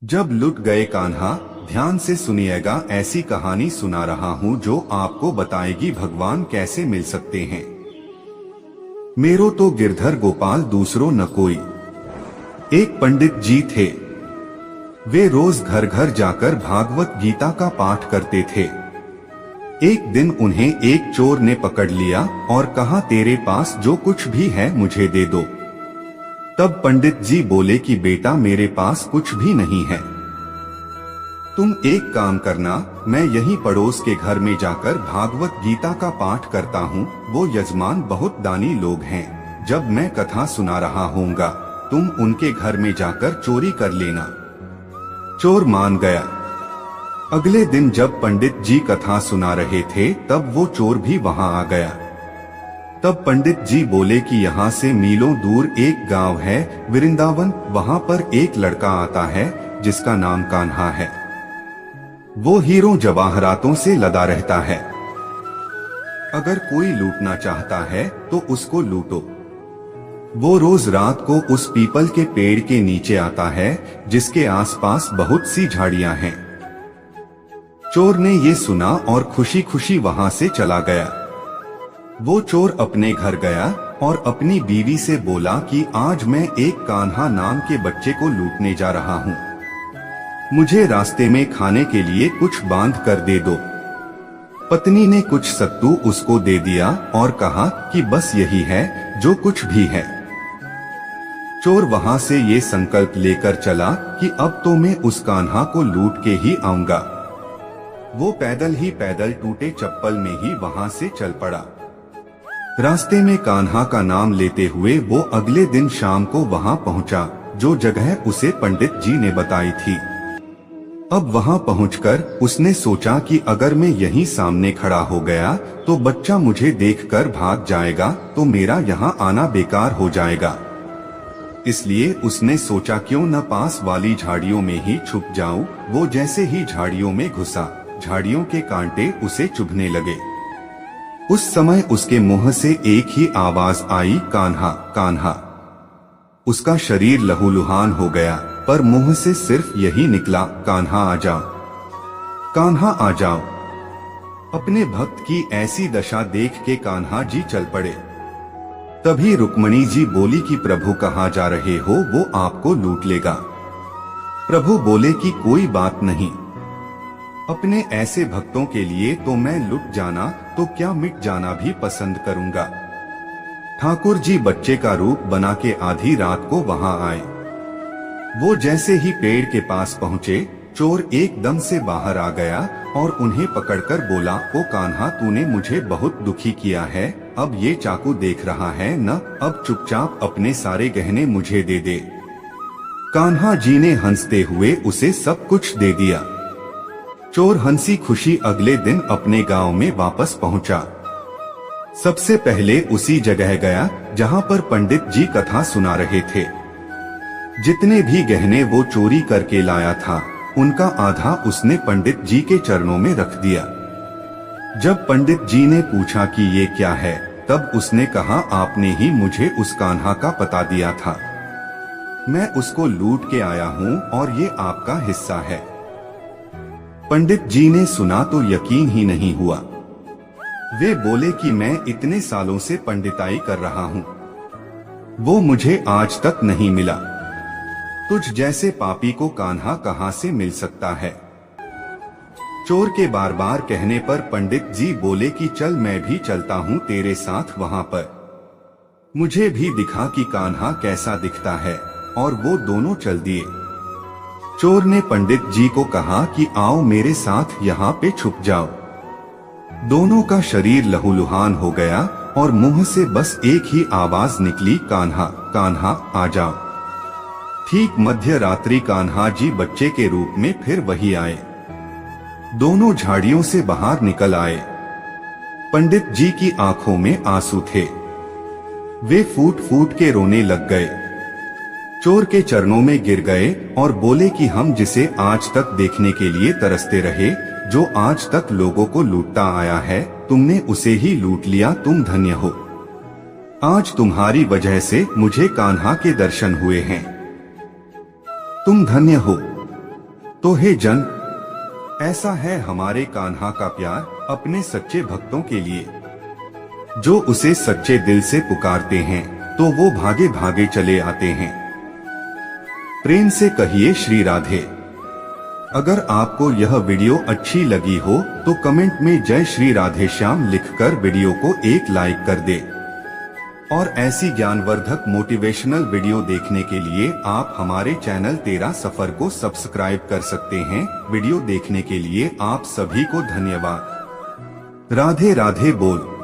जब लुट गए कान्हा, ध्यान से सुनिएगा, ऐसी कहानी सुना रहा हूँ जो आपको बताएगी भगवान कैसे मिल सकते हैं। मेरो तो गिरधर गोपाल दूसरो न कोई। एक पंडित जी थे। वे रोज घर घर जाकर भागवत गीता का पाठ करते थे। एक दिन उन्हें एक चोर ने पकड़ लिया और कहा, तेरे पास जो कुछ भी है मुझे दे दो। तब पंडित जी बोले कि बेटा, मेरे पास कुछ भी नहीं है। तुम एक काम करना, मैं यहीं पड़ोस के घर में जाकर भागवत गीता का पाठ करता हूँ। वो यजमान बहुत दानी लोग हैं। जब मैं कथा सुना रहा होऊंगा, तुम उनके घर में जाकर चोरी कर लेना। चोर मान गया। अगले दिन जब पंडित जी कथा सुना रहे थे, तब वो चोर भी वहां आ गया। तब पंडित जी बोले कि यहाँ से मीलों दूर एक गांव है, वृंदावन। वहां पर एक लड़का आता है जिसका नाम कान्हा है। वो हीरों जवाहरातों से लदा रहता है। अगर कोई लूटना चाहता है तो उसको लूटो। वो रोज रात को उस पीपल के पेड़ के नीचे आता है जिसके आसपास बहुत सी झाड़ियां हैं। चोर ने ये सुना और खुशी खुशी वहां से चला गया। वो चोर अपने घर गया और अपनी बीवी से बोला कि आज मैं एक कान्हा नाम के बच्चे को लूटने जा रहा हूँ। मुझे रास्ते में खाने के लिए कुछ बांध कर दे दो। पत्नी ने कुछ सत्तू उसको दे दिया और कहा कि बस यही है जो कुछ भी है। चोर वहां से ये संकल्प लेकर चला कि अब तो मैं उस कान्हा को लूट के ही आऊंगा। वो पैदल ही पैदल टूटे चप्पल में ही वहां से चल पड़ा। रास्ते में कान्हा का नाम लेते हुए वो अगले दिन शाम को वहां पहुंचा, जो जगह उसे पंडित जी ने बताई थी। अब वहां पहुंचकर उसने सोचा कि अगर मैं यहीं सामने खड़ा हो गया तो बच्चा मुझे देखकर भाग जाएगा, तो मेरा यहाँ आना बेकार हो जाएगा। इसलिए उसने सोचा क्यों न पास वाली झाड़ियों में ही छुप जाऊं। वो जैसे ही झाड़ियों में घुसा, झाड़ियों के कांटे उसे चुभने लगे। उस समय उसके मुंह से एक ही आवाज आई, कान्हा कान्हा। उसका शरीर लहूलुहान हो गया, पर मुंह से सिर्फ यही निकला, कान्हा आ जाओ, कान्हा आ जाओ। अपने भक्त की ऐसी दशा देख के कान्हा जी चल पड़े। तभी रुक्मणी जी बोली कि प्रभु कहाँ जा रहे हो, वो आपको लूट लेगा। प्रभु बोले कि कोई बात नहीं, अपने ऐसे भक्तों के लिए तो मैं लुट जाना तो क्या मिट जाना भी पसंद करूंगा। ठाकुर जी बच्चे का रूप बना के आधी रात को वहां आए। वो जैसे ही पेड़ के पास पहुंचे, चोर एकदम से बाहर आ गया और उन्हें पकड़कर बोला, ओ कान्हा, तूने मुझे बहुत दुखी किया है। अब ये चाकू देख रहा है न, अब चुपचाप अपने सारे गहने मुझे दे दे। कान्हा जी ने हंसते हुए उसे सब कुछ दे दिया। चोर हंसी खुशी अगले दिन अपने गांव में वापस पहुंचा। सबसे पहले उसी जगह गया जहां पर पंडित जी कथा सुना रहे थे। जितने भी गहने वो चोरी करके लाया था, उनका आधा उसने पंडित जी के चरणों में रख दिया। जब पंडित जी ने पूछा कि ये क्या है, तब उसने कहा, आपने ही मुझे उस कान्हा का पता दिया था। मैं उसको लूट के आया हूँ और ये आपका हिस्सा है। पंडित जी ने सुना तो यकीन ही नहीं हुआ। वे बोले कि मैं इतने सालों से पंडिताई कर रहा हूँ, वो मुझे आज तक नहीं मिला। तुझ जैसे पापी को कान्हा कहाँ से मिल सकता है। चोर के बार बार कहने पर पंडित जी बोले कि चल, मैं भी चलता हूँ तेरे साथ वहां पर। मुझे भी दिखा कि कान्हा कैसा दिखता है। और वो दोनों चल दिए। चोर ने पंडित जी को कहा कि आओ मेरे साथ यहाँ पे छुप जाओ। दोनों का शरीर लहूलुहान हो गया और मुंह से बस एक ही आवाज निकली, कान्हा कान्हा आ जाओ। ठीक मध्य रात्रि कान्हा जी बच्चे के रूप में फिर वही आए। दोनों झाड़ियों से बाहर निकल आए। पंडित जी की आंखों में आंसू थे। वे फूट फूट के रोने लग गए। चोर के चरणों में गिर गए और बोले कि हम जिसे आज तक देखने के लिए तरसते रहे, जो आज तक लोगों को लूटता आया है, तुमने उसे ही लूट लिया। तुम धन्य हो। आज तुम्हारी वजह से मुझे कान्हा के दर्शन हुए हैं। तुम धन्य हो। तो हे जन, ऐसा है हमारे कान्हा का प्यार अपने सच्चे भक्तों के लिए। जो उसे सच्चे दिल से पुकारते हैं तो वो भागे भागे चले आते हैं। प्रेम से कहिए श्री राधे। अगर आपको यह वीडियो अच्छी लगी हो तो कमेंट में जय श्री राधे श्याम लिखकर वीडियो को एक लाइक कर दे। और ऐसी ज्ञानवर्धक मोटिवेशनल वीडियो देखने के लिए आप हमारे चैनल तेरा सफर को सब्सक्राइब कर सकते हैं। वीडियो देखने के लिए आप सभी को धन्यवाद। राधे राधे बोल।